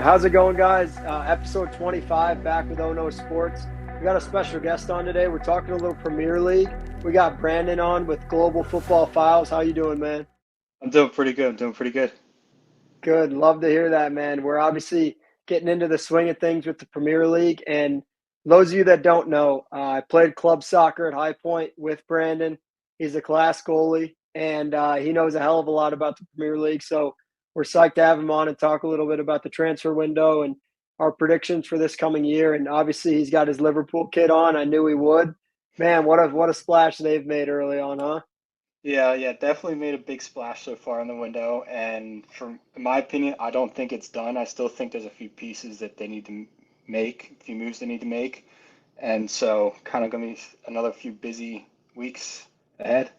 How's it going, guys? Episode 25, back with OKnowsSports. We got a special guest on today. We're talking a little Premier League. We got Brandon on with Global Football Files. How you doing, man? I'm doing pretty good. I'm doing pretty good. Good. Love to hear that, man. We're obviously getting into the swing of things with the Premier League. And those of you that don't know, I played club soccer at High Point with Brandon. He's a class goalie, and he knows a hell of a lot about the Premier League. So we're psyched to have him on and talk a little bit about the transfer window and our predictions for this coming year. And obviously, he's got his Liverpool kit on. I knew he would. Man, what a splash they've made early on, huh? Yeah, definitely made a big splash so far in the window. And from in my opinion, I don't think it's done. I still think there's a few pieces that they need to make, a few moves they need to make. And so kind of gonna be another few busy weeks ahead.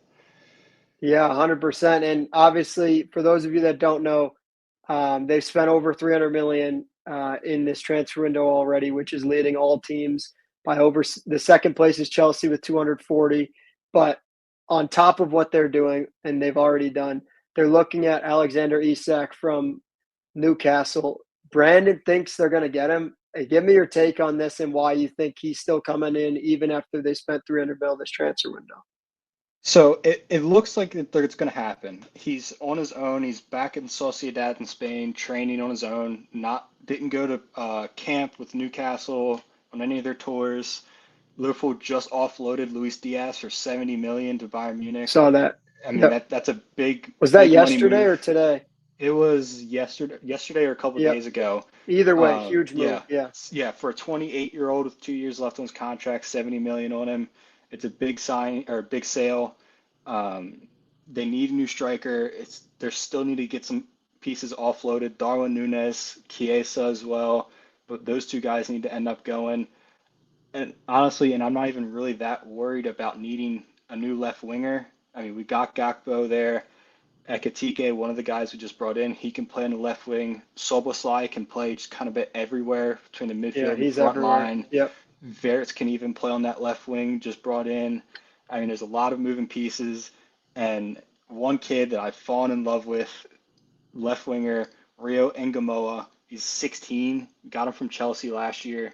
Yeah, 100%. And obviously, for those of you that don't know, they've spent over 300 million in this transfer window already, which is leading all teams by over. The second place is Chelsea with 240. But on top of what they're doing, and they've already done, they're looking at Alexander Isak from Newcastle. Brandon thinks they're going to get him. Hey, give me your take on this and why you think he's still coming in even after they spent 300 mil this transfer window. So it looks like it's going to happen. He's on his own. He's back in Sociedad in Spain, training on his own. Not didn't go to camp with Newcastle on any of their tours. Liverpool just offloaded Luis Diaz for 70 million to Bayern Munich. Saw that. I mean Yep. that's a Was that big money yesterday move. or today? It was yesterday or a couple Yep. days ago. Either way, huge move. Yeah, Yeah. yeah, for a 28-year-old with 2 years left on his contract, 70 million on him. It's a big sign or a big sale. Um, they need a new striker. They still need to get some pieces offloaded. Darwin Núñez, Chiesa as well, but those two guys need to end up going. And honestly, and I'm not even really that worried about needing a new left winger. I mean, we got Gakpo there. Ekatike, one of the guys we just brought in, he can play on the left wing. Soboslai can play just kind of bit everywhere between the Yeah, midfield and he's front everywhere. line. Yep. Verts can even play on that left wing, just brought in. I mean, there's a lot of moving pieces. And one kid that I've fallen in love with, left winger, Rio Engamoa. He's 16, got him from Chelsea last year.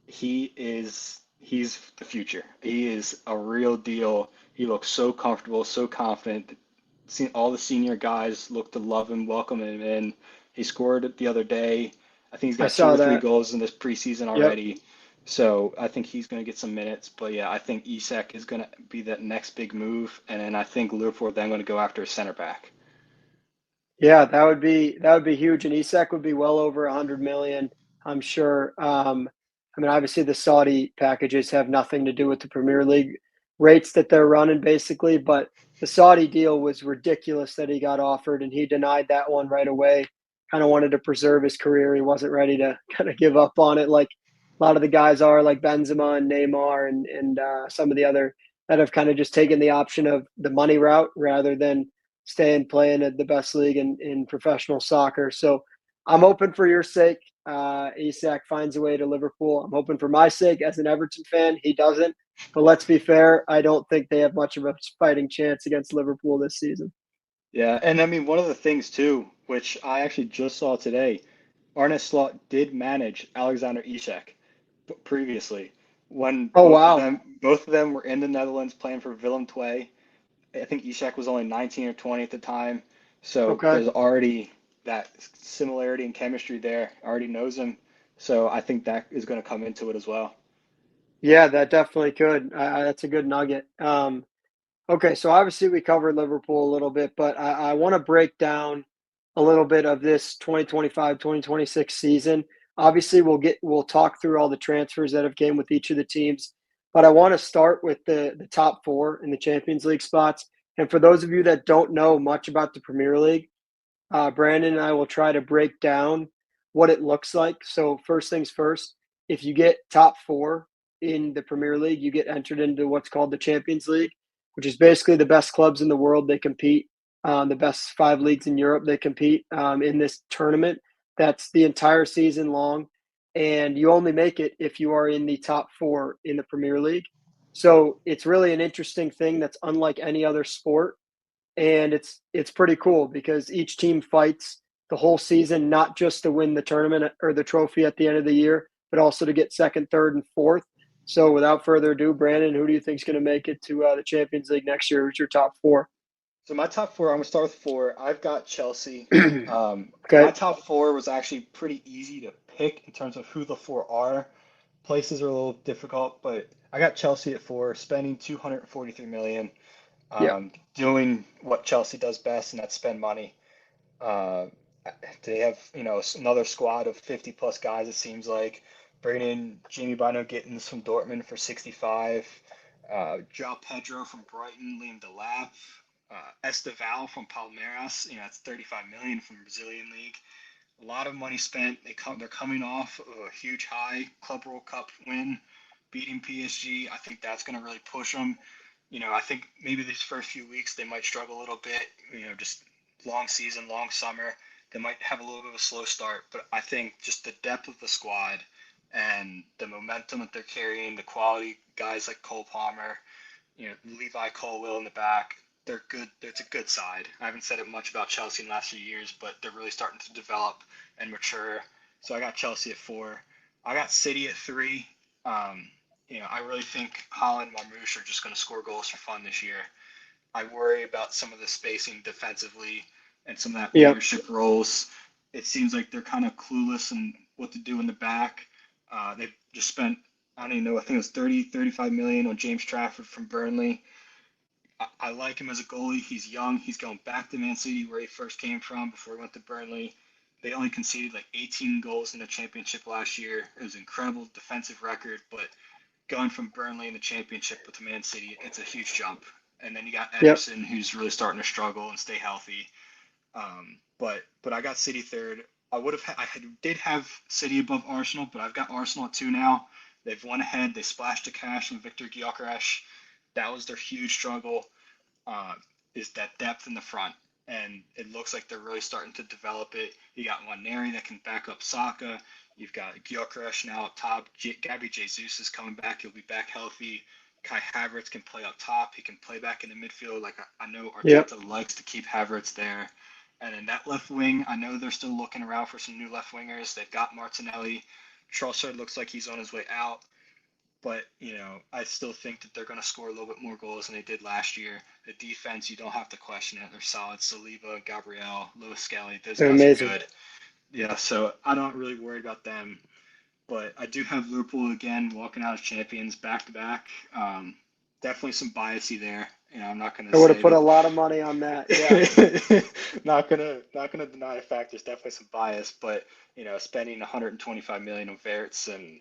He's the future. He is a real deal. He looks so comfortable, so confident. Seen all the senior guys look to love him, welcome him in. He scored it the other day. I think he's I got two saw or three that. goals in this preseason Yep. already. So I think he's going to get some minutes. But yeah, I think Isak is going to be that next big move. And then I think Liverpool are then going to go after a center back. Yeah, that would be huge. And Isak would be well over 100 million, I'm sure. I mean, obviously the Saudi packages have nothing to do with the Premier League rates that they're running, basically. But the Saudi deal was ridiculous that he got offered, and he denied that one right away. Kind of wanted to preserve his career. He wasn't ready to kind of give up on it, like a lot of the guys are, like Benzema and Neymar, and some of the other that have kind of just taken the option of the money route rather than staying playing at the best league in professional soccer. So I'm hoping for your sake, Isak finds a way to Liverpool. I'm hoping for my sake as an Everton fan, he doesn't. But let's be fair, I don't think they have much of a fighting chance against Liverpool this season. Yeah, and I mean one of the things too, which I actually just saw today, Arne Slot did manage Alexander Isak previously when Oh wow. both of them were in the Netherlands playing for Willem II. I think Ishak was only 19 or 20 at the time. So Okay. there's already that similarity and chemistry there. Already knows him. So I think that is going to come into it as well. Yeah, that definitely could. That's a good nugget. Okay, so obviously we covered Liverpool a little bit, but I want to break down a little bit of this 2025-2026 season. Obviously, we'll talk through all the transfers that have came with each of the teams, but I want to start with the top four in the Champions League spots. And for those of you that don't know much about the Premier League, Brandon and I will try to break down what it looks like. So first things first, if you get top four in the Premier League, you get entered into what's called the Champions League, which is basically the best clubs in the world. They compete. The best five leagues in Europe. They compete in this tournament. That's the entire season long, and you only make it if you are in the top four in the Premier League. So it's really an interesting thing that's unlike any other sport, and it's pretty cool because each team fights. the whole season, not just to win the tournament or the trophy at the end of the year, but also to get second, third, and fourth. So, without further ado, Brandon, who do you think is going to make it to the Champions League next year? Who's your top four? So my top four, I'm gonna start with four. I've got Chelsea. My Okay. top four was actually pretty easy to pick in terms of who the four are. Places are a little difficult, but I got Chelsea at four, spending 243 million, Yep. doing what Chelsea does best, and that's spend money. Uh, they have, another squad of 50 plus guys, it seems like. Bringing in Jamie Bino Gittins from Dortmund for 65. João Pedro from Brighton, Liam Delap. Esteval from Palmeiras, that's 35 million from Brazilian league. A lot of money spent. They're coming off of a huge high Club World Cup win, beating PSG. I think that's going to really push them. I think maybe these first few weeks they might struggle a little bit. Just long season, long summer. They might have a little bit of a slow start, but I think just the depth of the squad and the momentum that they're carrying, the quality guys like Cole Palmer, Levi Colwill in the back, they're good. It's a good side. I haven't said it much about Chelsea in the last few years, but they're really starting to develop and mature. So I got Chelsea at four. I got City at three. I really think Holland and Marmoush are just going to score goals for fun this year. I worry about some of the spacing defensively and some of that Yep. leadership roles. It seems like they're kind of clueless in what to do in the back. They've just spent, I don't even know, I think it was 35 million on James Trafford from Burnley. I like him as a goalie. He's young. He's going back to Man City where he first came from before he went to Burnley. They only conceded like 18 goals in the championship last year. It was an incredible defensive record, but going from Burnley in the championship with Man City, it's a huge jump. And then you got Yep. Ederson, who's really starting to struggle and stay healthy. But I got City third. Did have City above Arsenal, but I've got Arsenal at two now. They've won ahead. They splashed the cash on Victor Gyökeres. That was their huge struggle. Uh, is that depth in the front, and it looks like they're really starting to develop it. You got Waneri that can back up Saka. You've got Gyökeres now up top. Gabby Jesus is coming back. He'll be back healthy. Kai Havertz can play up top. He can play back in the midfield. Like I know Yep. Arteta likes to keep Havertz there. And then that left wing, I know they're still looking around for some new left wingers. They've got Martinelli. Trossard looks like he's on his way out. But, I still think that they're going to score a little bit more goals than they did last year. The defense, you don't have to question it. They're solid. Saliba, Gabriel, Lewis Skelly, those They're guys are amazing. good. Yeah, so I'm not really worried about them. But I do have Liverpool again walking out as champions back to back. Definitely some biasy there. I'm not going to I would have say put a that. lot of money on that. Yeah. Not gonna deny the fact there's definitely some bias, but spending 125 million on Verts and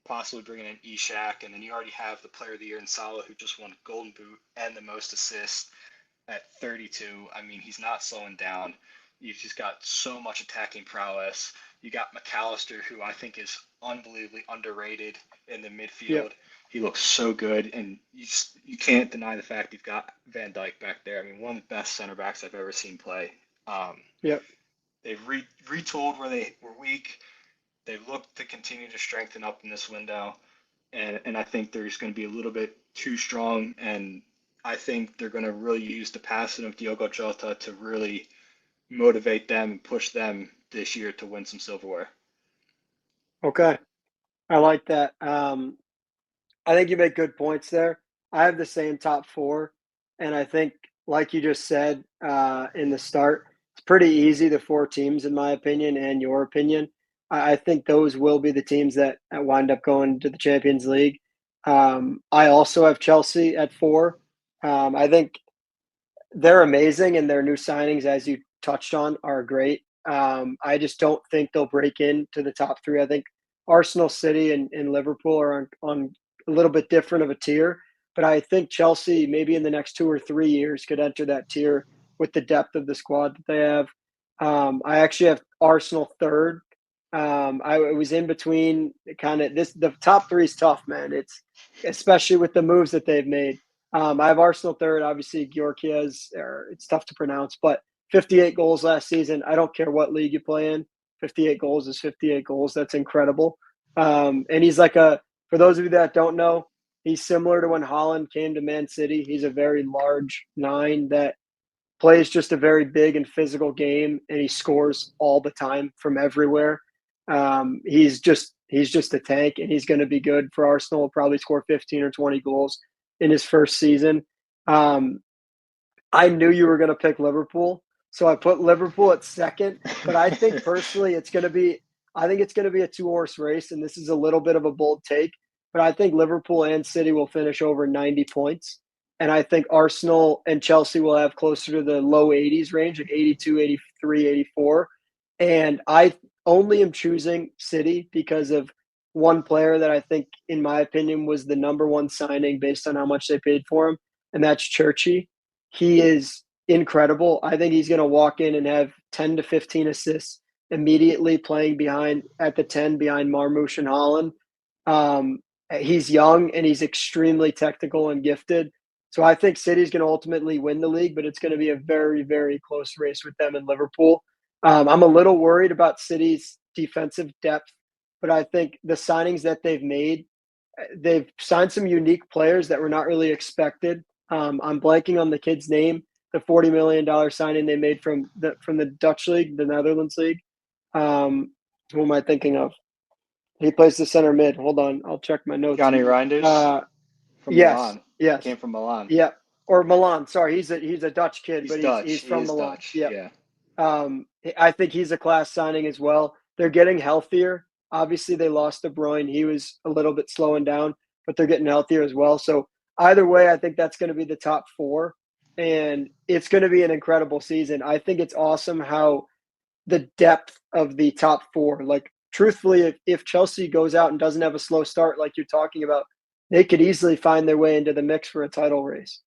possibly bringing in Ishak, and then you already have the Player of the Year in Salah, who just won Golden Boot and the most assists at 32. I mean, he's not slowing down. You've just got so much attacking prowess. You got McAllister, who I think is unbelievably underrated in the Yep. midfield. He looks so good, and you can't deny the fact you've got Van Dijk back there. I mean, one of the best center backs I've ever seen play. Um, Yep. they've retooled where they were weak. They look to continue to strengthen up in this window, and I think they're just going to be a little bit too strong. And I think they're going to really use the passing of Diogo Jota to really motivate them and push them this year to win some silverware. Okay. I like that. I think you make good points there. I have the same top four, and I think, like you just said in the start, it's pretty easy. The four teams, in my opinion, and your opinion, I think those will be the teams that wind up going to the Champions League. I also have Chelsea at four. I think they're amazing, and their new signings, as you touched on, are great. I just don't think they'll break into the top three. I think Arsenal, City, and Liverpool are on a little bit different of a tier, but I think Chelsea, maybe in the next 2 or 3 years, could enter that tier with the depth of the squad that they have. I actually have Arsenal third. I was in between kind of this. The top three is tough, man. It's especially with the moves that they've made. I have Arsenal third. Obviously, Gyökeres, it's tough to pronounce, but 58 goals last season. I don't care what league you play in. 58 goals is 58 goals. That's incredible. And he's like for those of you that don't know, he's similar to when Holland came to Man City. He's a very large nine that plays just a very big and physical game, and he scores all the time from everywhere. He's just a tank, and he's going to be good for Arsenal. He'll probably score 15 or 20 goals in his first season. Um, I knew you were going to pick Liverpool, so I put Liverpool at second. But I think personally, I think it's going to be a two-horse race, and this is a little bit of a bold take. But I think Liverpool and City will finish over 90 points, and I think Arsenal and Chelsea will have closer to the low 80s range, like 82, 83, 84. And I only am choosing City because of one player that I think, in my opinion, was the number one signing based on how much they paid for him, and that's Churchy. He is incredible. I think he's going to walk in and have 10 to 15 assists immediately playing behind at the 10 behind Marmoush and Holland. Um, he's young and he's extremely technical and gifted. So I think City's going to ultimately win the league, but it's going to be a very, very close race with them and Liverpool. I'm a little worried about City's defensive depth, but I think the signings that they've signed some unique players that were not really expected. I'm blanking on the kid's name. The $40 million signing they made from the Dutch league, the Netherlands league. Who am I thinking of? He plays the center mid. Hold on, I'll check my notes. Johnny Reinders Uh, from yes, Milan. He yes, came from Milan. yeah, or Milan. Sorry, he's a Dutch kid, He's but Dutch. he's He from is Milan. Dutch. Yep. Yeah. I think he's a class signing as well. They're getting healthier. Obviously, they lost De Bruyne. He was a little bit slowing down, but they're getting healthier as well. So either way, I think that's going to be the top four, and it's going to be an incredible season. I think it's awesome how the depth of the top four. Like, truthfully, if Chelsea goes out and doesn't have a slow start, like you're talking about, they could easily find their way into the mix for a title race.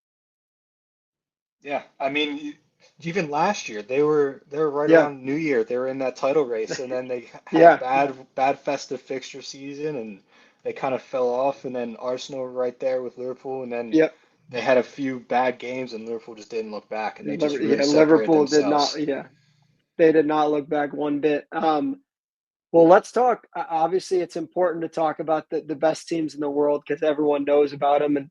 Yeah. I mean, even last year they were right Yeah, around New Year. They were in that title race, and then they had a yeah, bad festive fixture season, and they kind of fell off. And then Arsenal were right there with Liverpool, and then yeah. they had a few bad games, and Liverpool just didn't look back, and they just really Yeah, separated Liverpool did not. themselves. Yeah, they did not look back one bit. Well, let's talk. Obviously, it's important to talk about the best teams in the world because everyone knows about them.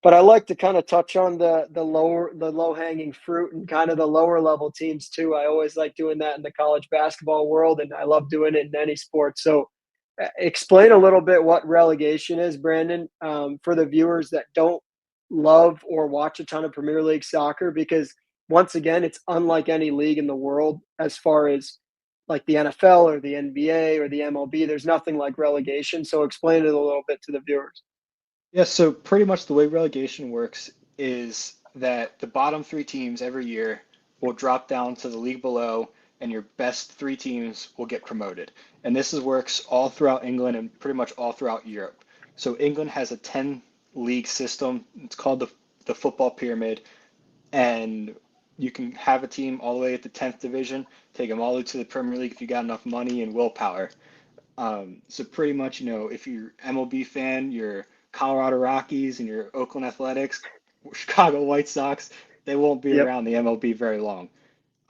But I like to kind of touch on the low hanging fruit and kind of the lower level teams too. I always like doing that in the college basketball world, and I love doing it in any sport. So, explain a little bit what relegation is, Brandon, for the viewers that don't love or watch a ton of Premier League soccer, because once again, it's unlike any league in the world as far as like the NFL or the NBA or the MLB. There's nothing like relegation. So, explain it a little bit to the viewers. Yeah, so pretty much the way relegation works is that the bottom three teams every year will drop down to the league below, and your best three teams will get promoted. And this works all throughout England and pretty much all throughout Europe. So England has a 10 league system. It's called the football pyramid, and you can have a team all the way at the 10th division, take them all the way to the Premier League if you got enough money and willpower. So pretty much, if you're MLB fan, your Colorado Rockies and your Oakland Athletics, Chicago White Sox, they won't be Yep. around the MLB very long.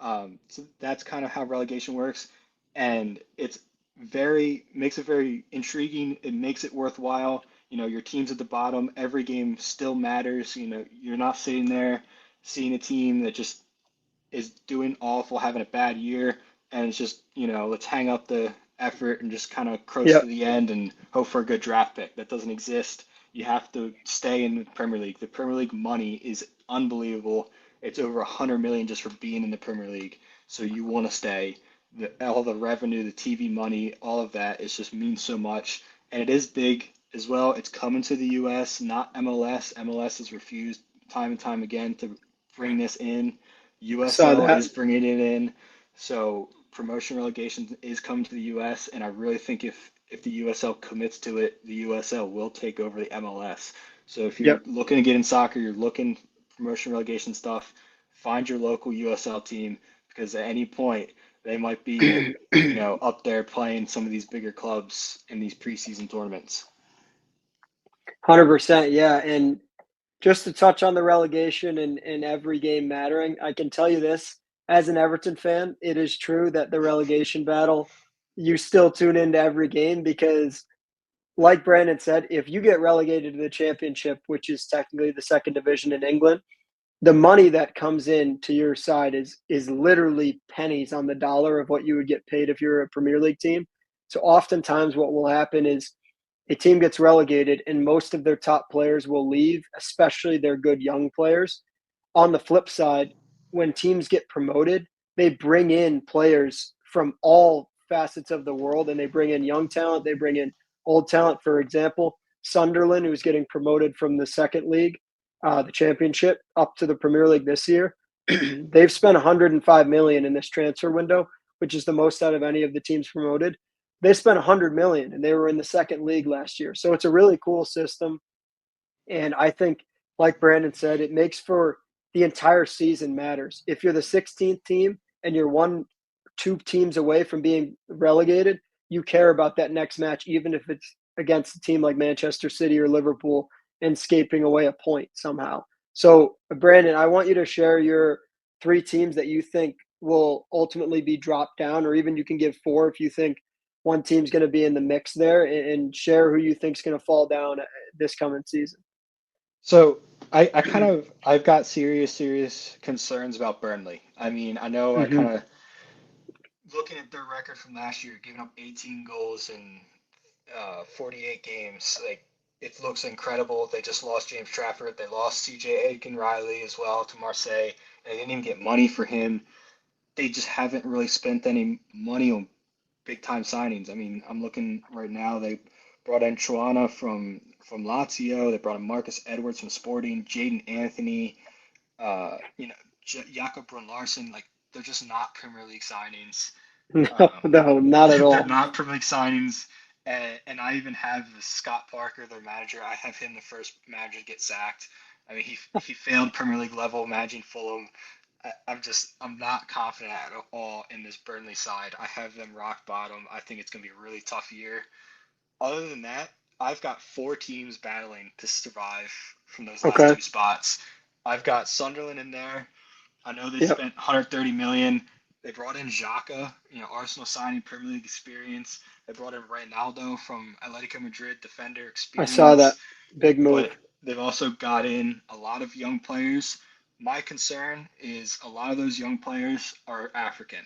So that's kind of how relegation works, and it's very makes it very intriguing. It makes it worthwhile. Your team's at the bottom. Every game still matters. You're not sitting there seeing a team that just is doing awful, having a bad year, and it's just, let's hang up the effort and just kind of coast to Yep. the end and hope for a good draft pick. That doesn't exist. You have to stay in the Premier League. The Premier League money is unbelievable. It's over 100 million just for being in the Premier League. So you want to stay. All the revenue, the TV money, all of that, it just means so much. And it is big as well. It's coming to the US, not MLS. MLS has refused time and time again to bring this in. Saw USL that. is bringing it in, so promotion relegation is coming to the US, and I really think if the USL commits to it, the USL will take over the MLS. So if you're Yep. looking to get in soccer, you're looking promotion relegation stuff, find your local USL team because at any point they might be, up there playing some of these bigger clubs in these preseason tournaments. 100%. Yeah. And just to touch on the relegation and every game mattering, I can tell you this as an Everton fan, it is true that the relegation battle, you still tune into every game because, like Brandon said, if you get relegated to the championship, which is technically the second division in England, the money that comes in to your side is literally pennies on the dollar of what you would get paid if you're a Premier League team. So oftentimes what will happen is a team gets relegated and most of their top players will leave, especially their good young players. On the flip side, when teams get promoted, they bring in players from all facets of the world and they bring in young talent, they bring in old talent. For example, Sunderland, who's getting promoted from the second league, the championship, up to the Premier League this year, they've spent 105 million in this transfer window, which is the most out of any of the teams promoted. They spent 100 million and they were in the second league last year. So it's a really cool system. And I think, like Brandon said, it makes for the entire season matters. If you're the 16th team and you're two teams away from being relegated, you care about that next match, even if it's against a team like Manchester City or Liverpool and scaping away a point somehow. So, Brandon, I want you to share your three teams that you think will ultimately be dropped down, or even you can give four if you think one team's going to be in the mix there, and share who you think is going to fall down this coming season. So I kind of I've got serious concerns about Burnley. I mean, I know I Mm-hmm. kind of looking at their record from last year, giving up 18 goals in 48 games. Like it looks incredible. They just lost James Trafford. They lost C.J. Aiken-Riley as well to Marseille. And they didn't even get money for him. They just haven't really spent any money on big time signings. I mean, I'm looking right now. They brought in Chuana from Lazio. They brought in Marcus Edwards from Sporting, Jaden Anthony, you know, Jakob Brun Larson. Like they're just not Premier League signings. No, Um, no, not at they're all. not Premier League signings. And I even have Scott Parker, their manager. I have him the first manager to get sacked. I mean, he failed Premier League level managing Fulham. I'm not confident at all in this Burnley side. I have them rock bottom. I think it's going to be a really tough year. Other than that, I've got four teams battling to survive from those last Okay. two spots. I've got Sunderland in there. I know they Yep. spent 130 million. They brought in Xhaka, Arsenal signing Premier League experience. They brought in Ronaldo from Atletico Madrid, defender I saw experience. that big move. But they've also got in a lot of young players. My concern is a lot of those young players are African.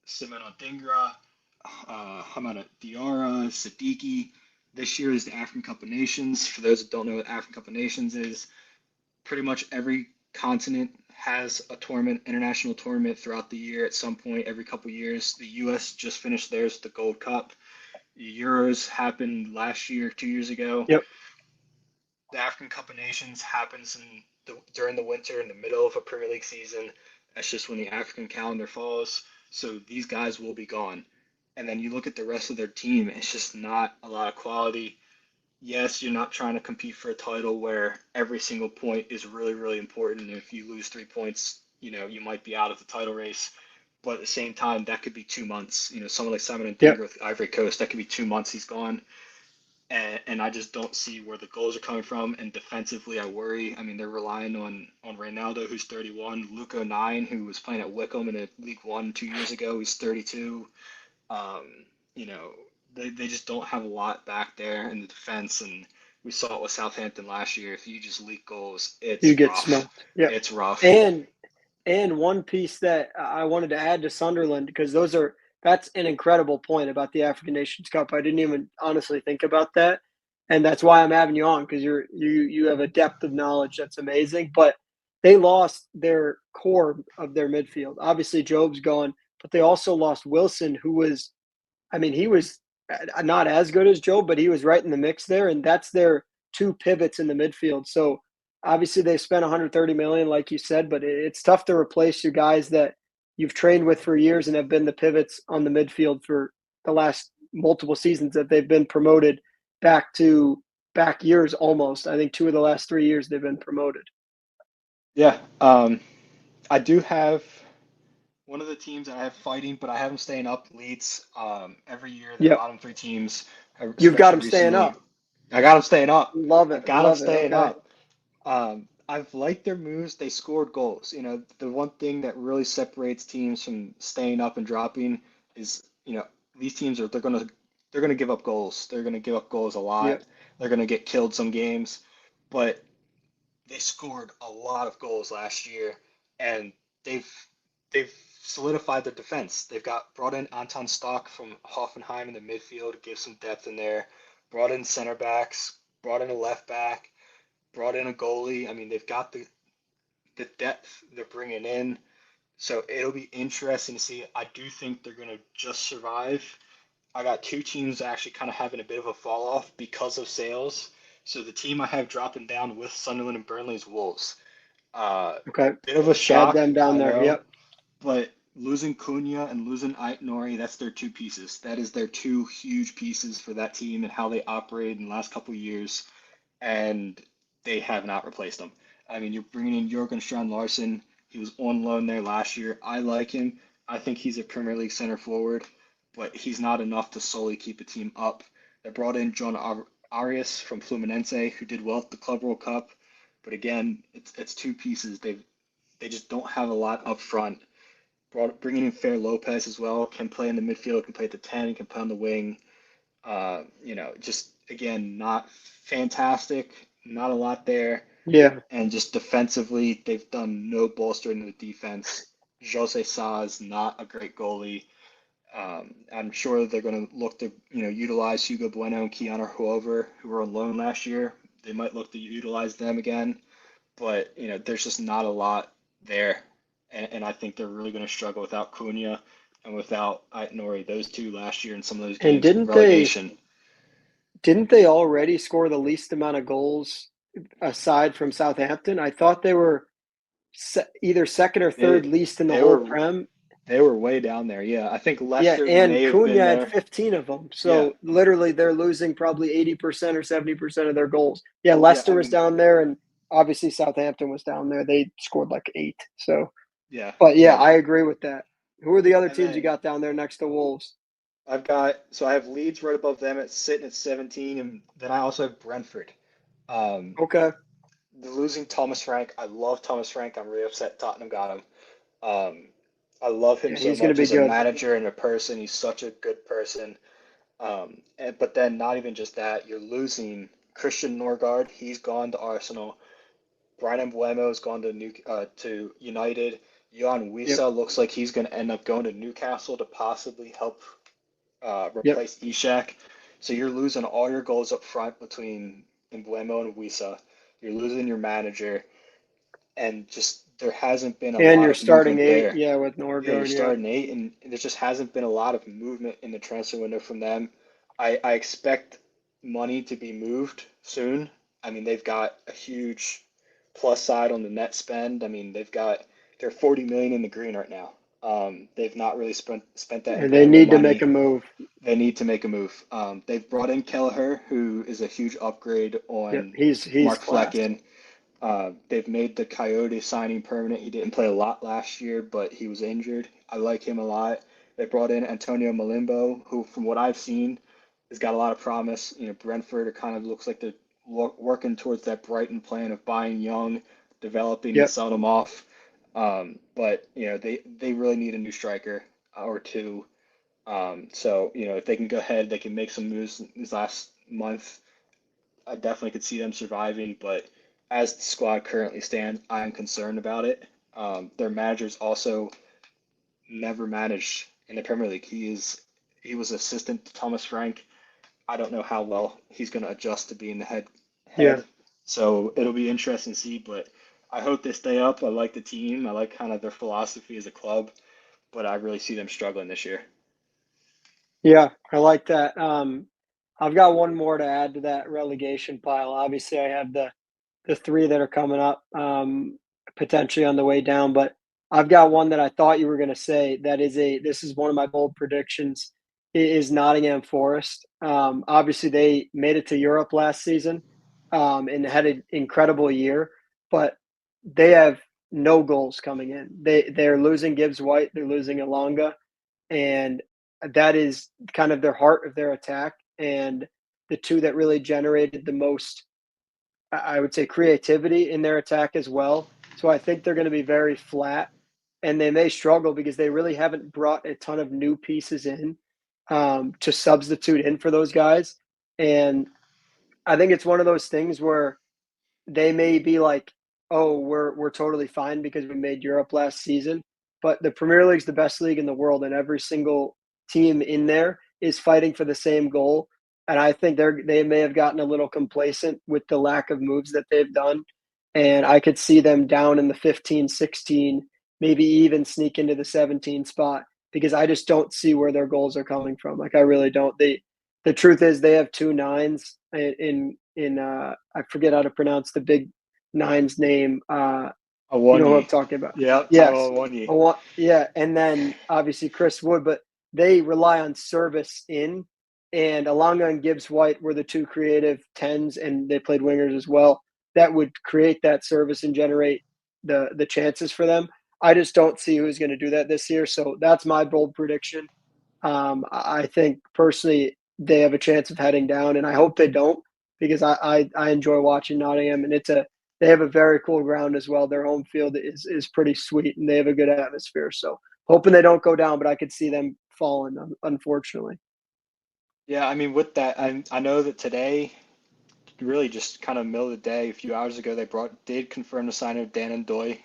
Simon Odingra, Hamada Diarra, Siddiqui. This year is the African Cup of Nations. For those that don't know what African Cup of Nations is, pretty much every continent has a tournament, international tournament throughout the year at some point every couple years. The U.S. just finished theirs, the Gold Cup. The Euros happened last year, 2 years ago. Yep. The African Cup of Nations happens during the winter in the middle of a Premier League season. That's just when the African calendar falls. So these guys will be gone. And then you look at the rest of their team, it's just not a lot of quality. Yes, you're not trying to compete for a title where every single point is really important. If you lose 3 points, you might be out of the title race. But at the same time, that could be 2 months. Someone like Simon and Yep. Dinger with Ivory Coast, that could be 2 months he's gone. And I just don't see where the goals are coming from. And defensively, I worry. I mean, they're relying on Ronaldo, who's 31, Luca 9, who was playing at Wickham in a League One 2 years ago. He's 32. Um, you know, they just don't have a lot back there in the defense, and we saw it with Southampton last year. If you just leak goals, You it's get rough. smoked. Yep. It's rough. And one piece that I wanted to add to Sunderland, because that's an incredible point about the African Nations Cup. I didn't even honestly think about that. And that's why I'm having you on, because you have a depth of knowledge that's amazing. But they lost their core of their midfield. Obviously Job's gone, but they also lost Wilson, who was, I mean, he was not as good as Joe, but he was right in the mix there, and that's their two pivots in the midfield. So obviously they spent 130 million, like you said, but it's tough to replace your guys that you've trained with for years and have been the pivots on the midfield for the last multiple seasons that they've been promoted back years almost. I think 2 of the last 3 years they've been promoted. Yeah. I do have one of the teams I have fighting, but I have them staying up. Leeds. Every year, their Yep, bottom three teams, you've got especially them staying recently, up. I got them staying up. Love I it, got them love it. staying Okay, up. I've liked their moves. They scored goals. The one thing that really separates teams from staying up and dropping is, these teams they're gonna give up goals. They're gonna give up goals a lot. yep, They're gonna get killed some games, but they scored a lot of goals last year, and they've they've solidified their defense. They've got brought in Anton Stock from Hoffenheim in the midfield to give some depth in there. Brought in center backs. Brought in a left back. Brought in a goalie. I mean, they've got the depth they're bringing in. So it'll be interesting to see. I do think they're going to just survive. I got two teams actually kind of having a bit of a fall off because of sales. So the team I have dropping down with Sunderland and Burnley is Wolves. Okay. Bit of a Add shock, them down I there. know, Yep. but losing Cunha and losing Ait Nori, that's their two pieces. That is their two huge pieces for that team and how they operated in the last couple of years, and they have not replaced them. I mean, you're bringing in Jurgen Strand Larson. He was on loan there last year. I like him. I think he's a Premier League center forward, but he's not enough to solely keep the team up. They brought in John Arias from Fluminense, who did well at the Club World Cup, but again, it's two pieces. They just don't have a lot up front. Bringing in Fair Lopez as well, can play in the midfield, can play at the 10, can play on the wing. Just again, not fantastic, not a lot there. Yeah. And just defensively, they've done no bolstering of the defense. Jose Sa is not a great goalie. I'm sure they're going to look to, utilize Hugo Bueno and Keanu Hoover, who were on loan last year. They might look to utilize them again, but there's just not a lot there, and I think they're really going to struggle without Cunha and without Ait Nori. Those two last year in some of those And games in relegation. didn't they already score the least amount of goals aside from Southampton? I thought they were either second or third They least in the they whole were Prem. they were way down there. Yeah, I think Yeah, Leicester may and have Cunha been had there. 15 of them. Yeah, So literally they're losing probably 80% or 70% of their goals. Yeah, yeah. Leicester I was mean, down there and obviously Southampton was down there. They scored like 8. So, yeah, but yeah, yeah. I agree with that. Who are the other And teams you then got down there next to Wolves? I have Leeds right above them at sitting at 17, and then I also have Brentford. Um, Okay. losing Thomas Frank. I love Thomas Frank. I'm really upset Tottenham got him. Um, I love him Yeah, so he's going to much be as a good. manager and a person. He's such a good person. But then not even just that, you're losing Christian Norgard. He's gone to Arsenal. Brian Mbeumo's gone to United. Jan Yep. Wissa looks like he's going to end up going to Newcastle to possibly help Yep. replace Ishak. So you're losing all your goals up front between Mbeumo and Wissa. You're losing your manager, and just there hasn't been a And lot you're of starting movement 8, there. yeah, with Yeah, you're Norgard, yeah. starting eight, and there just hasn't been a lot of movement in the transfer window from them. I expect money to be moved soon. I mean, they've got a huge plus side on the net spend. I mean, they're 40 million in the green right now. They've not really spent that And they impairment need to make a money. move. They need to make a move. They've brought in Kelleher, who is a huge upgrade Yep. on He's Mark class. Flecken. They've made the Coyote signing permanent. He didn't play a lot last year, but he was injured. I like him a lot. They brought in Antonio Malimbo, who, from what I've seen, has got a lot of promise. Brentford, it kind of looks like they're working towards that Brighton plan of buying young, developing, and Yep. selling them off. But they really need a new striker or two. So if they can go ahead, they can make some moves this last month. I definitely could see them surviving, but as the squad currently stands, I am concerned about it. Their manager's also never managed in the Premier League. He was assistant to Thomas Frank. I don't know how well he's going to adjust to being the head. Yeah. So it'll be interesting to see, but I hope they stay up. I like the team. I like kind of their philosophy as a club, but I really see them struggling this year. Yeah, I like that. I've got one more to add to that relegation pile. Obviously, I have the 3 that are coming up, potentially on the way down, but I've got one that I thought you were gonna say that this is one of my bold predictions, is Nottingham Forest. Obviously, they made it to Europe last season, and had an incredible year, but they have no goals coming in. They're losing Gibbs White, they're losing Alonga, and that is kind of their heart of their attack, and the 2 that really generated the most, I would say, creativity in their attack as well. So I think they're going to be very flat, and they may struggle because they really haven't brought a ton of new pieces in, to substitute in for those guys. And I think it's one of those things where they may be like oh, we're totally fine because we made Europe last season. But the Premier League's the best league in the world, and every single team in there is fighting for the same goal. And I think they may have gotten a little complacent with the lack of moves that they've done. And I could see them down in the 15, 16, maybe even sneak into the 17 spot because I just don't see where their goals are coming from. Like I really don't. The truth is they have two nines in I forget how to pronounce the big nine's name. You know who I'm Awonyi. talking about? Yeah, Yes. Taiwo Awonyi. Yeah, and then obviously Chris Wood, but they rely on service in, and Alanga and Gibbs White were the two creative tens, and they played wingers as well. That would create that service and generate the chances for them. I just don't see who's going to do that this year. So that's my bold prediction. I think personally they have a chance of heading down, and I hope they don't because I enjoy watching Nottingham, and they have a very cool ground as well. Their home field is pretty sweet, and they have a good atmosphere. So hoping they don't go down, but I could see them falling, unfortunately. Yeah, I mean, with that, I know that today, really just kind of middle of the day, a few hours ago, did confirm the signing of Dan Ndoye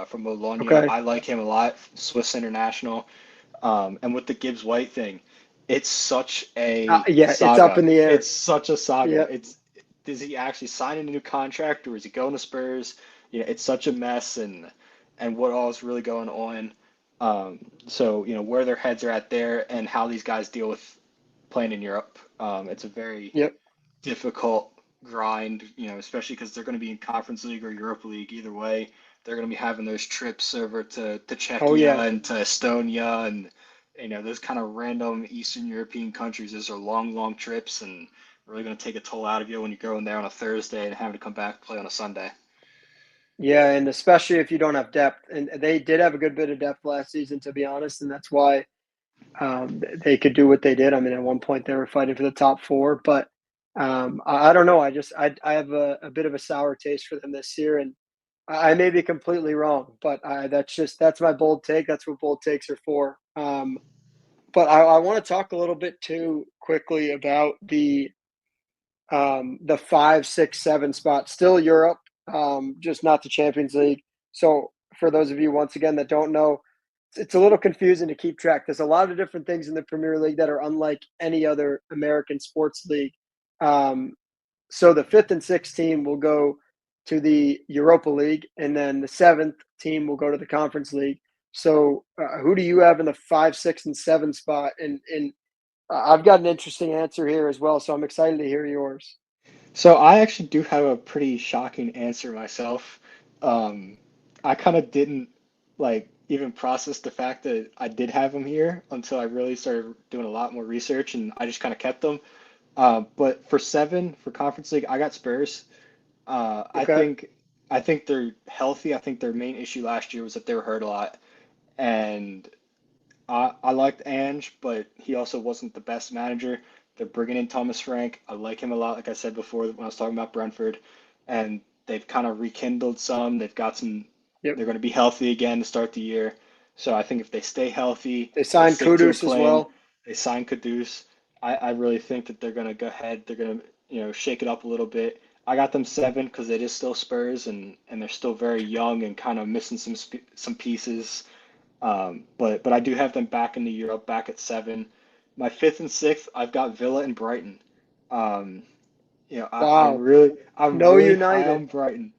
from Bologna. Okay. I like him a lot, Swiss international. And with the Gibbs White thing, it's such a Yeah, it's up saga. in the It's air. such a saga. Yeah. It's Does he actually sign a new contract or is he going to Spurs? It's such a mess and what all is really going on. So where their heads are at there and how these guys deal with playing in Europe. It's a very Yep. difficult grind, especially because they're going to be in Conference League or Europa League either way. They're going to be having those trips over to Oh yeah. Czechia and to Estonia and those kind of random Eastern European countries. Those are long, long trips and really going to take a toll out of you when you're going there on a Thursday and having to come back play on a Sunday. Yeah, and especially if you don't have depth, and they did have a good bit of depth last season, to be honest, and that's why they could do what they did. I mean, at one point they were fighting for the top four, but I don't know. I have a bit of a sour taste for them this year, and I may be completely wrong, but that's my bold take. That's what bold takes are for. But I want to talk a little bit too quickly about the 5, 6, 7 spot, still Europe, just not the Champions League. So for those of you once again that don't know, it's a little confusing to keep track. There's a lot of different things in the Premier League that are unlike any other American sports league. Um, so the fifth and sixth team will go to the Europa League, and then the seventh team will go to the Conference League. So who do you have in the 5, 6, and 7 spot? And I've got an interesting answer here as well, so I'm excited to hear yours. So I actually do have a pretty shocking answer myself. Um, I kind of didn't like even process the fact that I did have them here until I really started doing a lot more research, and I just kind of kept them. But for seven for Conference League, I got Spurs. Uh, I Okay. think I think they're healthy. I think their main issue last year was that they were hurt a lot, and I liked Ange, but he also wasn't the best manager. They're bringing in Thomas Frank. I like him a lot, like I said before when I was talking about Brentford, and they've kind of rekindled some. They've got some. Yep. They're going to be healthy again to start the year. So I think if they stay healthy, They they signed stick to a Kudus as plan. well. They sign Kudus. I really think that they're going to go ahead. They're going to shake it up a little bit. I got them seven because it is still Spurs and they're still very young and kind of missing some pieces. But I do have them back in the Europe, back at seven. My fifth and sixth, I've got Villa and Brighton. Um, Wow. I'm No really high United. on Brighton.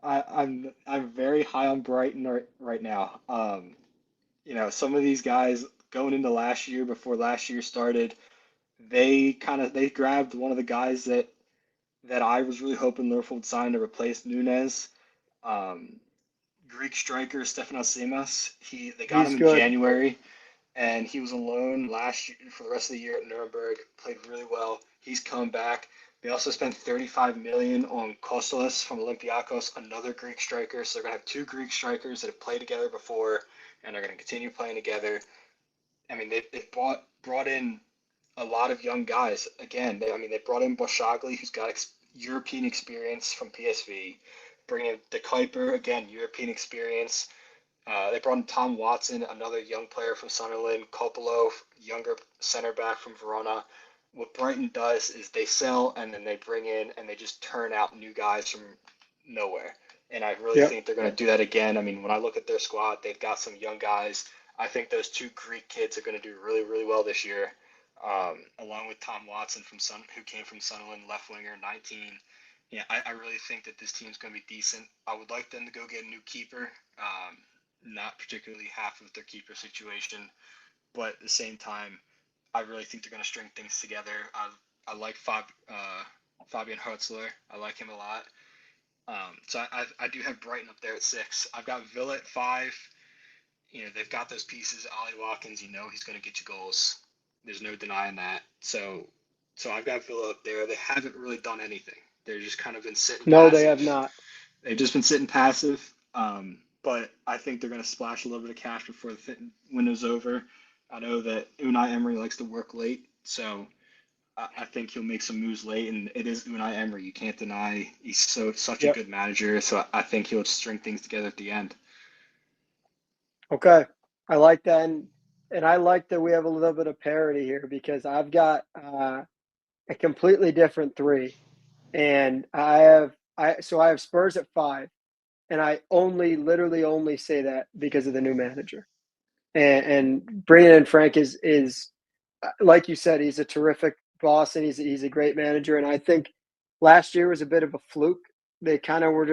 I'm very high on Brighton right now. Some of these guys going into last year, before last year started, they grabbed one of the guys that I was really hoping Liverpool would sign to replace Nunez. Um, Greek striker Stefanos Tsitsipas. They got He's him in good. January and he was on loan last year for the rest of the year at Nuremberg. Played really well. He's come back. They also spent 35 million on Kostolis from Olympiacos, another Greek striker. So they're gonna have two Greek strikers that have played together before, and they're gonna continue playing together. I mean, they've brought in a lot of young guys. Again, they brought in Boshagli, who's got European experience from PSV. Bring in De Kuiper, again, European experience. They brought in Tom Watson, another young player from Sunderland, Kopolov, younger center back from Verona. What Brighton does is they sell and then they bring in and they just turn out new guys from nowhere. and I really Yep. think they're going to do that again. I mean, when I look at their squad, they've got some young guys. I think those two Greek kids are going to do really, really well this year, along with Tom Watson who came from Sunderland, left winger, 19. Yeah, I really think that this team's going to be decent. I would like them to go get a new keeper. Not particularly half of their keeper situation, but at the same time, I really think they're going to string things together. I like Fabian Hertzler. I like him a lot. So I do have Brighton up there at 6. I've got Villa at 5. They've got those pieces. Ollie Watkins, he's going to get you goals. There's no denying that. So I've got Villa up there. They haven't really done anything. They've just kind of been sitting No, they passive. have not. They've just been sitting passive. But I think they're going to splash a little bit of cash before the window's over. I know that Unai Emery likes to work late, so I think he'll make some moves late, and it is Unai Emery. You can't deny he's such a Yep. good manager. So I think he'll string things together at the end. Okay. I like that. And I like that we have a little bit of parity here because I've got a completely different three. And I have Spurs at 5. And I literally only say that because of the new manager. And bringing in Frank is like you said, he's a terrific boss and he's a great manager. And I think last year was a bit of a fluke. They kind of were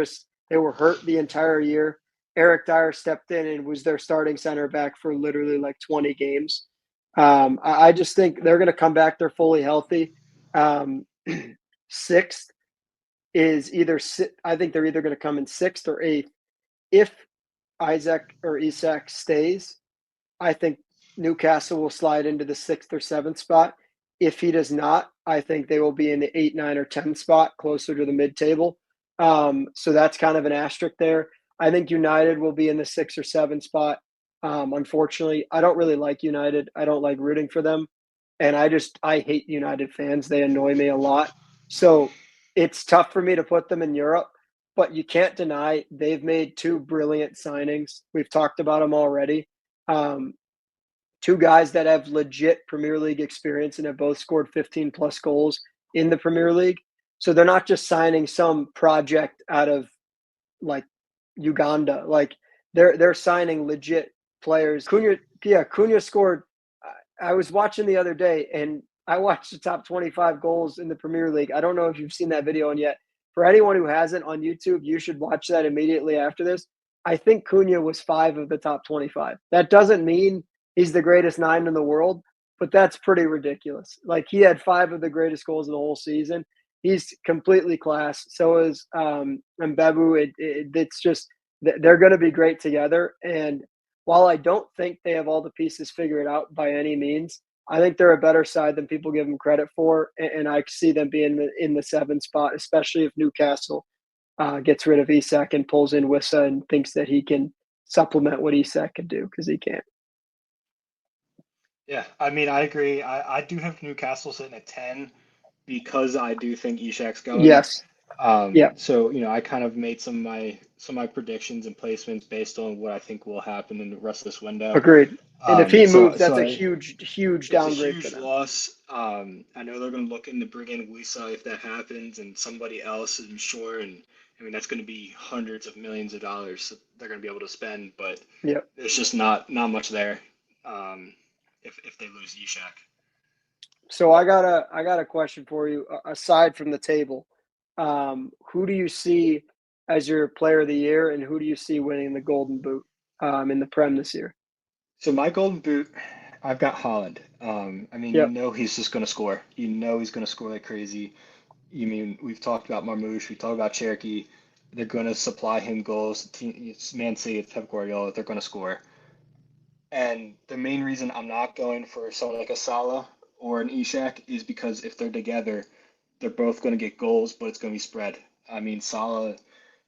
they were hurt the entire year. Eric Dyer stepped in and was their starting center back for literally like 20 games. I just think they're going to come back. They're fully healthy. Um, sixth is I think they're either going to come in sixth or eighth. If Isaac or Isak stays, I think Newcastle will slide into the sixth or seventh spot. If he does not, I think they will be in the 8, 9, or 10 spot, closer to the mid table. So that's kind of an asterisk there. I think United will be in the 6 or 7 spot. Unfortunately, I don't really like United. I don't like rooting for them. And I hate United fans. They annoy me a lot. So it's tough for me to put them in Europe, but you can't deny they've made two brilliant signings. We've talked about them already. Um, Two guys that have legit Premier League experience and have both scored 15 plus goals in the Premier League. So they're not just signing some project out of like Uganda. Like they're signing legit players. Cunha scored. I was watching the other day, and I watched the top 25 goals in the Premier League. I don't know if you've seen that video on yet. For anyone who hasn't on YouTube, you should watch that immediately after this. I think Cunha was 5 of the top 25. That doesn't mean he's the greatest 9 in the world, but that's pretty ridiculous. Like he had 5 of the greatest goals of the whole season. He's completely class. So is Mbebu. It's just they're going to be great together. And while I don't think they have all the pieces figured out by any means, I think they're a better side than people give them credit for. And I see them being in the 7 spot, especially if Newcastle gets rid of Isak and pulls in Wissa and thinks that he can supplement what Isak can do because he can't. Yeah, I mean, I agree. I do have Newcastle sitting at 10 because I do think Ishak's going. Yes. Yeah. So, I kind of made some of my predictions and placements based on what I think will happen in the rest of this window. Agreed. And if he So moves, so that's a I huge It's a downgrade for huge them. loss. I know they're going to look into bring in Wisa if that happens, and somebody else, I'm sure. And I mean, that's going to be hundreds of millions of dollars that they're going to be able to spend, but Yeah. there's just not much there. Um, if they lose Ishak. So I got a question for you. Aside from the table, who do you see as your player of the year, and who do you see winning the Golden Boot in the Prem this year? So my golden boot, I've got Holland. I mean, Yep, he's just going to score. He's going to score like crazy. You mean we've talked about Marmoush, we talked about Cherokee. They're going to supply him goals. It's Man City, it's Pep Guardiola. They're going to score. And the main reason I'm not going for someone like a Salah or an Ishak is because if they're together, they're both going to get goals, but it's going to be spread. I mean, Salah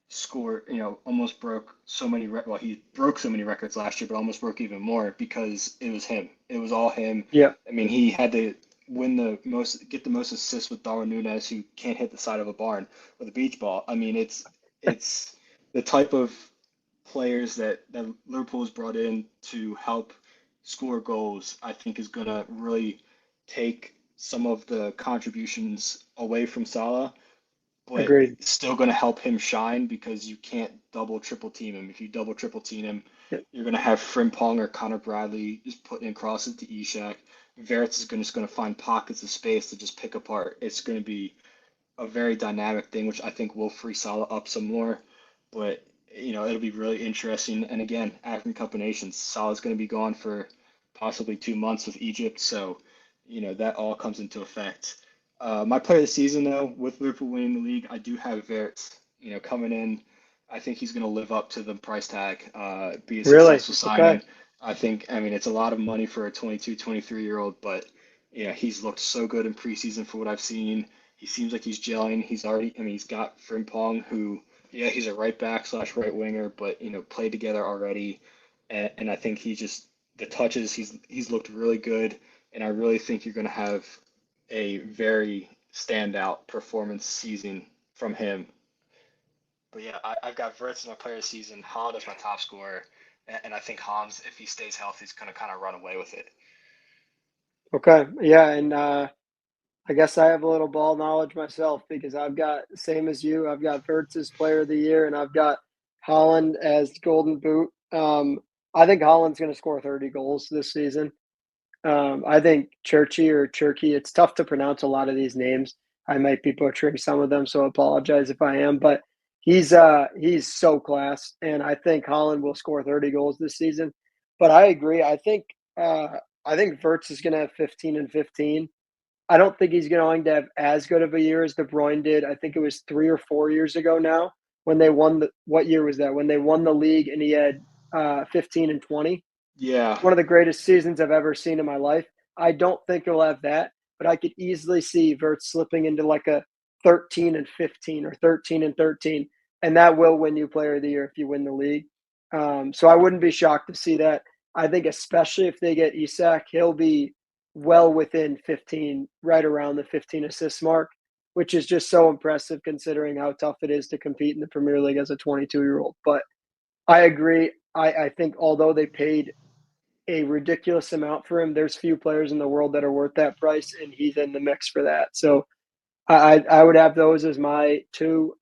scored, almost broke so many, well, he broke so many records last year, but almost broke even more because it was him. It was all him. yep, I mean, he had to get the most assists with Darwin Núñez, who can't hit the side of a barn with a beach ball. I mean, it's the type of players that Liverpool has brought in to help score goals, I think is going to really take some of the contributions away from Salah. but Agreed. it's still going to help him shine because you can't double triple team him. If you double triple team him, Yeah, you're going to have Frimpong or Connor Bradley just putting in crosses to Ishak. Verts is just going to find pockets of space to just pick apart. It's going to be a very dynamic thing, which I think will free Salah up some more. But it'll be really interesting. And again, African Cup of Nations, Salah's going to be gone for possibly 2 months with Egypt, so that all comes into effect. My player of the season, though, with Liverpool winning the league, I do have Verts. Coming in, I think he's going to live up to the price tag, be a really? successful Okay. signing. I mean, it's a lot of money for a 22, 23-year-old, but he's looked so good in preseason for what I've seen. He seems like he's gelling. He's got Frimpong, who, yeah, he's a right back slash right winger, but played together already, and I think the touches he's looked really good, and I really think you're going to have a very standout performance season from him. But yeah, I've got Verts as my player of the season, Holland as my top scorer, and I think Hans, if he stays healthy, is going to kind of run away with it. Okay. Yeah, and I guess I have a little ball knowledge myself because I've got same as you. I've got Verts as Player of the Year, and I've got Holland as Golden Boot. I think Holland's going to score 30 goals this season. I think Churchy or Cherky, it's tough to pronounce a lot of these names. I might be butchering some of them, so I apologize if I am. But he's so class, and I think Holland will score 30 goals this season. But I agree. Uh, I think Verts is going to have 15 and 15. I don't think he's going to have as good of a year as De Bruyne did. I think it was 3 or 4 years ago now when they won the. What year was that? When they won the league and he had 15 and 20, Yeah, one of the greatest seasons I've ever seen in my life. I don't think he'll have that, but I could easily see Vert slipping into like a 13 and 15 or 13 and 13, and that will win you Player of the Year if you win the league. So I wouldn't be shocked to see that. I think especially if they get Isak, he'll be well within 15, right around the 15 assist mark, which is just so impressive considering how tough it is to compete in the Premier League as a 22-year-old. But I agree. I think although they paid a ridiculous amount for him. There's few players in the world that are worth that price, and he's in the mix for that. So I would have those as my two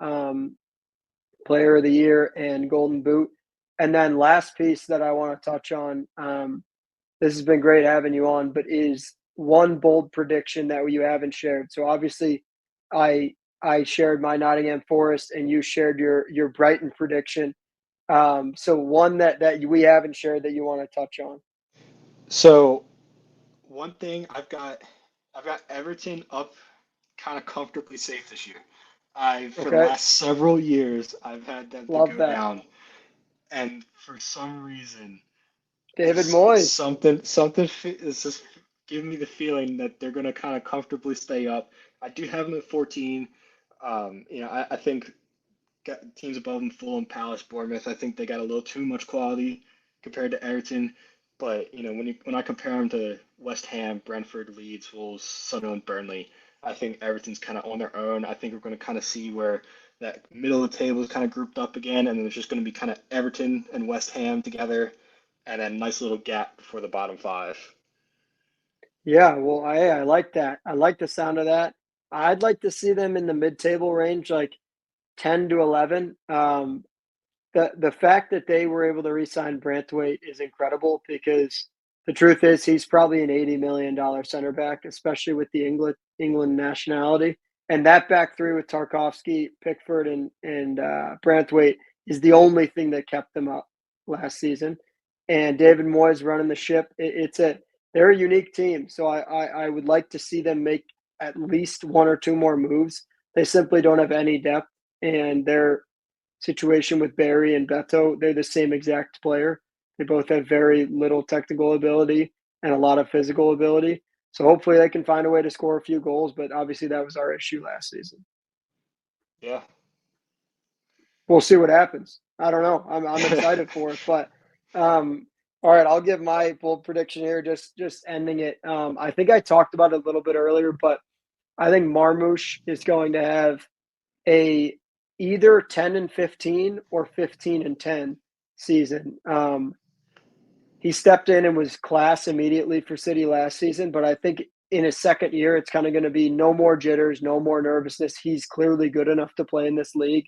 Player of the Year and Golden Boot. And then last piece that I want to touch on. This has been great having you on, but is one bold prediction that you haven't shared. So obviously, I I shared my Nottingham Forest, and you shared your Brighton prediction. So one that we haven't shared that you want to touch on. so one thing I've got Everton up kind of comfortably safe this year. For the Okay, last several years I've had them to love go that. down, and for some reason David just Moyes. something is just giving me the feeling that they're going to kind of comfortably stay up. I do have them at 14. I think got teams above them, Fulham, Palace, Bournemouth. I think they got a little too much quality compared to Everton. But when I compare them to West Ham, Brentford, Leeds, Wolves, Sunderland, Burnley, I think Everton's kind of on their own. I think we're going to kind of see where that middle of the table is kind of grouped up again, and then there's just going to be kind of Everton and West Ham together, and then nice little gap before the bottom five. Yeah, well, I like that. I like the sound of that. I'd like to see them in the mid-table range, like 10 to 11. The fact that they were able to re-sign Brantwaite is incredible because the truth is he's probably an $80 million center back, especially with the England nationality. And that back three with Tarkovsky, Pickford, and Brantwaite is the only thing that kept them up last season. And David Moyes running the ship. They're a unique team, so I would like to see them make at least one or two more moves. They simply don't have any depth, and their situation with Barry and Beto, they're the same exact player. They both have very little technical ability and a lot of physical ability. So hopefully they can find a way to score a few goals, but obviously that was our issue last season. Yeah. We'll see what happens. I don't know. I'm excited for it, but um, all right, I'll give my bold prediction here. Just ending it. I think I talked about it a little bit earlier, but I think Marmouche is going to have a either 10 and 15 or 15 and 10 season. He stepped in and was class immediately for City last season, but I think in his second year, it's kind of going to be no more jitters, no more nervousness. He's clearly good enough to play in this league.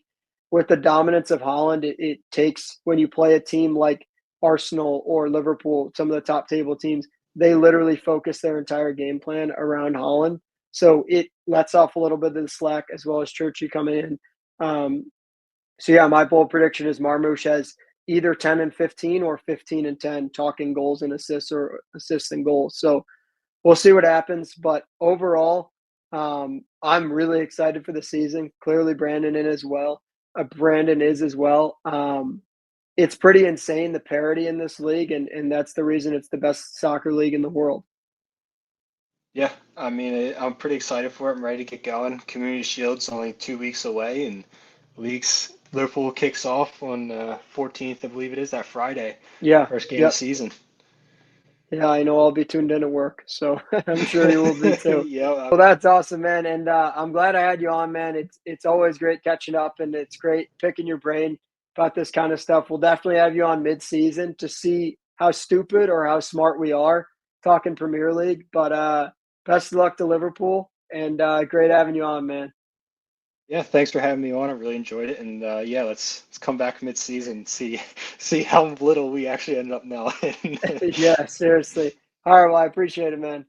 With the dominance of Holland, it takes when you play a team like Arsenal or Liverpool, some of the top table teams, they literally focus their entire game plan around Holland. So it lets off a little bit of the slack as well as Churchy coming in. So yeah, my bold prediction is Marmoush has either 10 and 15 or 15 and 10, talking goals and assists or assists and goals. So we'll see what happens. But overall, I'm really excited for the season. Clearly, Brandon in as well. Brandon is as well. It's pretty insane the parity in this league, and that's the reason it's the best soccer league in the world. Yeah, I mean, I'm pretty excited for it. I'm ready to get going. Community Shield's only 2 weeks away, and leagues Liverpool kicks off on 14th, I believe it is, that Friday, Yeah. first game of the Yep. season. Yeah, I know I'll be tuned in at work, so I'm sure you will be too. Yeah, Well, that's awesome, man, and I'm glad I had you on, man. It's always great catching up, and it's great picking your brain about this kind of stuff. We'll definitely have you on mid-season to see how stupid or how smart we are talking Premier League. But best of luck to Liverpool, and great having you on, man. yeah. Thanks for having me on. I really enjoyed it, and yeah, let's come back mid-season and see see how little we actually ended up now. Yeah, seriously. All right, well, I appreciate it, man.